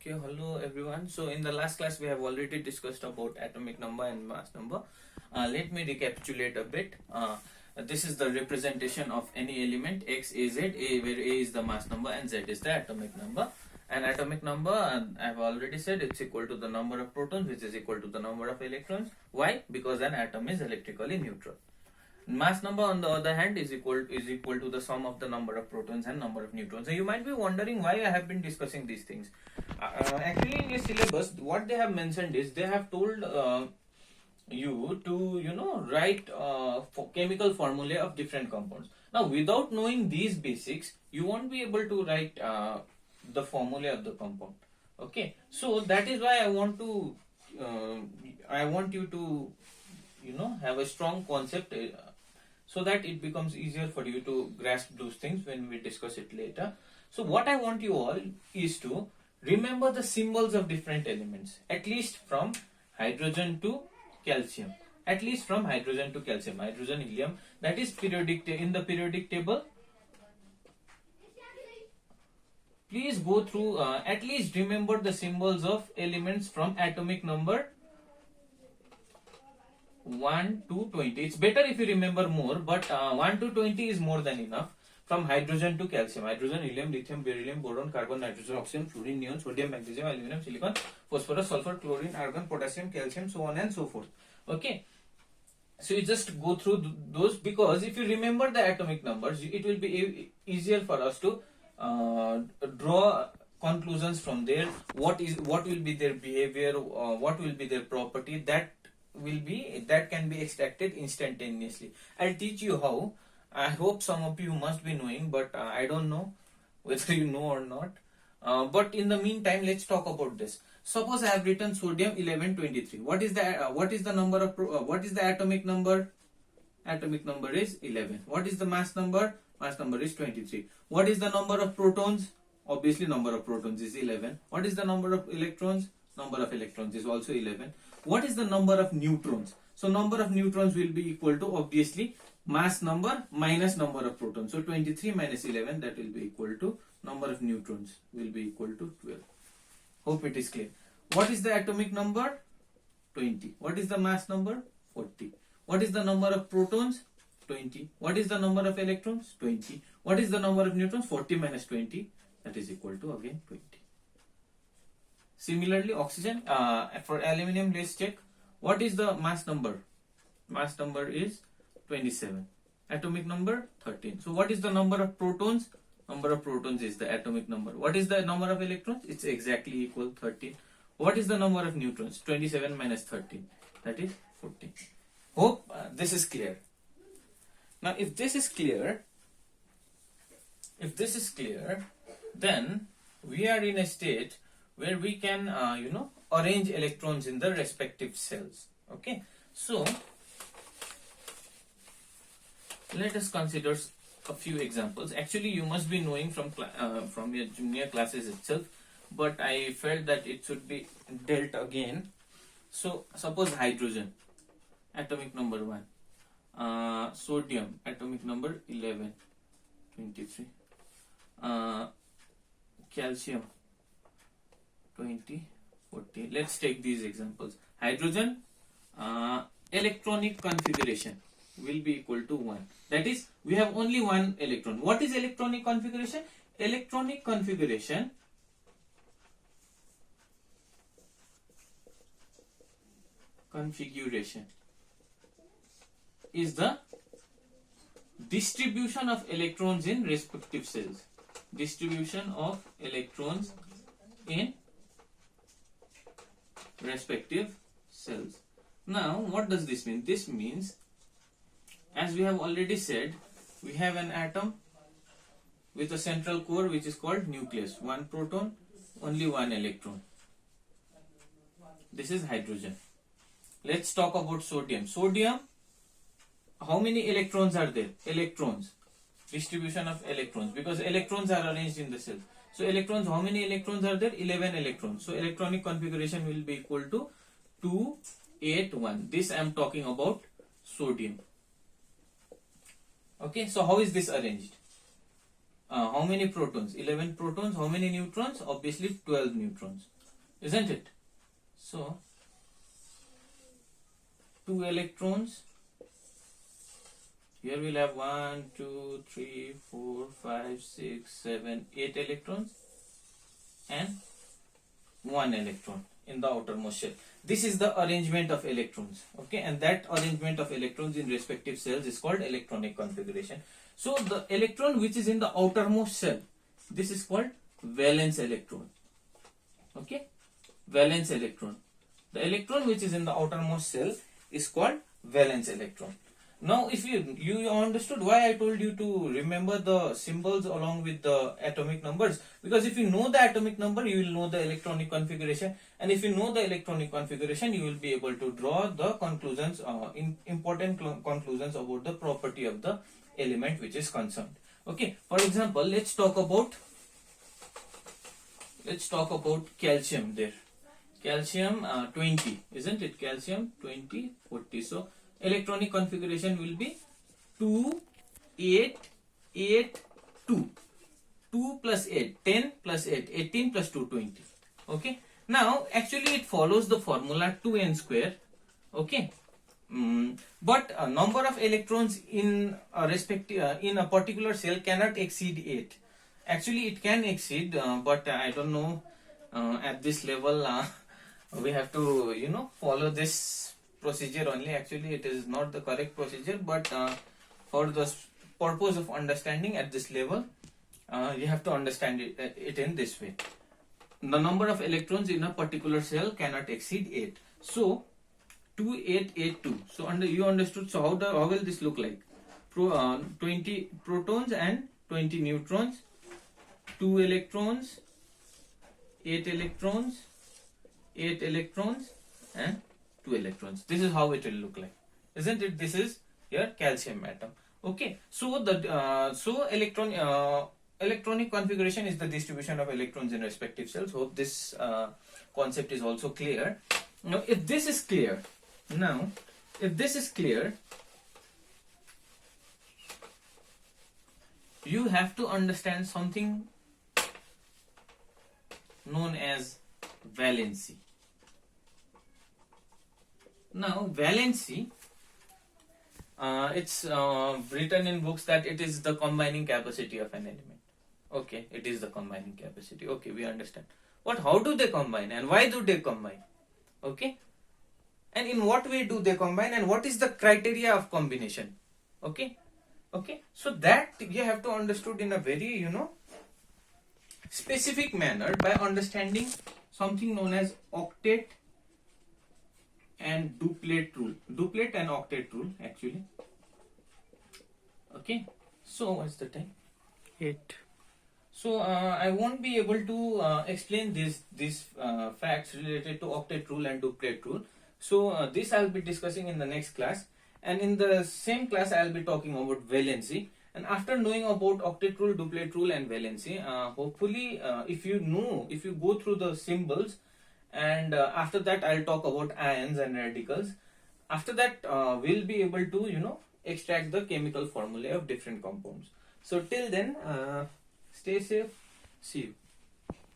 Okay, hello everyone. So in the last class we have already discussed about atomic number and mass number. Let me recapitulate a bit. This is the representation of any element x, a, z, where a is the mass number and z is the atomic number. An atomic number, I have already said, it's equal to the number of protons, which is equal to the number of electrons. Why? Because an atom is electrically neutral. Mass number, on the other hand, is equal to the sum of the number of protons and number of neutrons. So you might be wondering why I have been discussing these things. Actually, in your syllabus, what they have mentioned is they have told you to write for chemical formulae of different compounds. Now, without knowing these basics, you won't be able to write the formula of the compound. Okay, so that is why I want you to have a strong concept. So that it becomes easier for you to grasp those things when we discuss it later. So what I want you all is to remember the symbols of different elements, at least from hydrogen to calcium. At least from hydrogen to calcium, hydrogen, helium, that is periodic in the periodic table. Please go through, at least remember the symbols of elements from atomic number 1 to 20. It's better if you remember more, but 1 to 20 is more than enough. From hydrogen to calcium, hydrogen, helium, lithium, beryllium, boron, carbon, nitrogen, oxygen, fluorine, neon, sodium, magnesium, aluminum, silicon, phosphorus, sulfur, chlorine, argon, potassium, calcium, so on and so forth. Okay, so you just go through those, because if you remember the atomic numbers, it will be easier for us to draw conclusions from there. What will be their behavior, what will be their property, that can be extracted instantaneously. I'll teach you how. I hope some of you must be knowing, but I don't know whether you know or not. But in the meantime, let's talk about this. Suppose I have written sodium 1123. What is the number of what is the atomic number? Atomic number is 11. What is the mass number? Mass number is 23. What is the number of protons? Obviously, number of protons is 11. What is the number of electrons? Number of electrons is also 11. What is the number of neutrons? So number of neutrons will be equal to, obviously, mass number minus number of protons. So 23 minus 11, that will be equal to number of neutrons will be equal to 12. Hope it is clear. What is the atomic number? 20. What is the mass number? 40. What is the number of protons? 20. What is the number of electrons? 20. What is the number of neutrons? 40 minus 20, that is equal to again 20. Similarly, oxygen, for aluminium, let's check. What is the mass number? Mass number is 27. Atomic number 13. So what is the number of protons? Number of protons is the atomic number. What is the number of electrons? It's exactly equal 13. What is the number of neutrons? 27 minus 13, that is 14. Hope this is clear. Now if this is clear, then we are in a state where we can arrange electrons in the respective cells. Okay, so let us consider a few examples. Actually, you must be knowing from your junior classes itself, but I felt that it should be dealt again. So suppose hydrogen, atomic number 1, sodium, atomic number 11, 23, calcium 20, 40. Let's take these examples. Hydrogen, electronic configuration will be equal to 1. That is, we have only one electron. What is electronic configuration? Electronic configuration is the distribution of electrons in respective cells. Distribution of electrons in respective cells. Now, what does this mean? This means, as we have already said, we have an atom with a central core which is called nucleus. One proton, only one electron. This is hydrogen. Let's talk about sodium. Sodium, how many electrons are there? Electrons. Distribution of electrons, because electrons are arranged in the cells. So electrons, how many electrons are there? 11 electrons. So electronic configuration will be equal to 2, 8, 1. This I am talking about sodium. Okay, so how is this arranged? how many protons? 11 protons. How many neutrons? Obviously 12 neutrons, isn't it? So 2 electrons. Here we'll have 1, 2, 3, 4, 5, 6, 7, 8 electrons and 1 electron in the outermost shell. This is the arrangement of electrons, okay, and that arrangement of electrons in respective cells is called electronic configuration. So the electron which is in the outermost shell, this is called valence electron, okay, valence electron. The electron which is in the outermost shell is called valence electron. Now if you understood why I told you to remember the symbols along with the atomic numbers, because if you know the atomic number you will know the electronic configuration, and if you know the electronic configuration you will be able to draw the conclusions, important conclusions about the property of the element which is concerned. Okay, for example, let's talk about calcium there. Calcium 20, isn't it? Calcium 20, 40. So electronic configuration will be 2, 8, 8, 2. 2 plus 8, 10 plus 8, 18 plus 2, 20. Okay. Now, actually it follows the formula 2n square. Okay. But a number of electrons in a in a particular cell cannot exceed 8. Actually, it can exceed, but I don't know at this level. We have to, follow this procedure only. Actually it is not the correct procedure, but for the purpose of understanding at this level, you have to understand it in this way. The number of electrons in a particular cell cannot exceed 8. So 2, 8, 8, 2. So you understood. So how will this look like? 20 protons and 20 neutrons, 2 electrons, 8 electrons, 8 electrons and 2 electrons. This is how it will look like, isn't it? This is your calcium atom. Okay, so the electronic configuration is the distribution of electrons in respective cells. Hope this concept is also clear. Now if this is clear, you have to understand something known as valency. Now valency, it's written in books that it is the combining capacity of an element. Okay, it is the combining capacity. Okay, we understand. But how do they combine and why do they combine? Okay, and in what way do they combine and what is the criteria of combination? Okay, so that you have to understood in a very specific manner by understanding something known as octet and duplet rule. Duplet and octet rule actually. Okay, so what's the time? 8. So I won't be able to explain these facts related to octet rule and duplet rule. So this I'll be discussing in the next class, and in the same class I'll be talking about valency. And after knowing about octet rule, duplet rule and valency, hopefully if you go through the symbols, and after that I'll talk about ions and radicals. After that we'll be able to extract the chemical formulae of different compounds. So till then, stay safe, see you.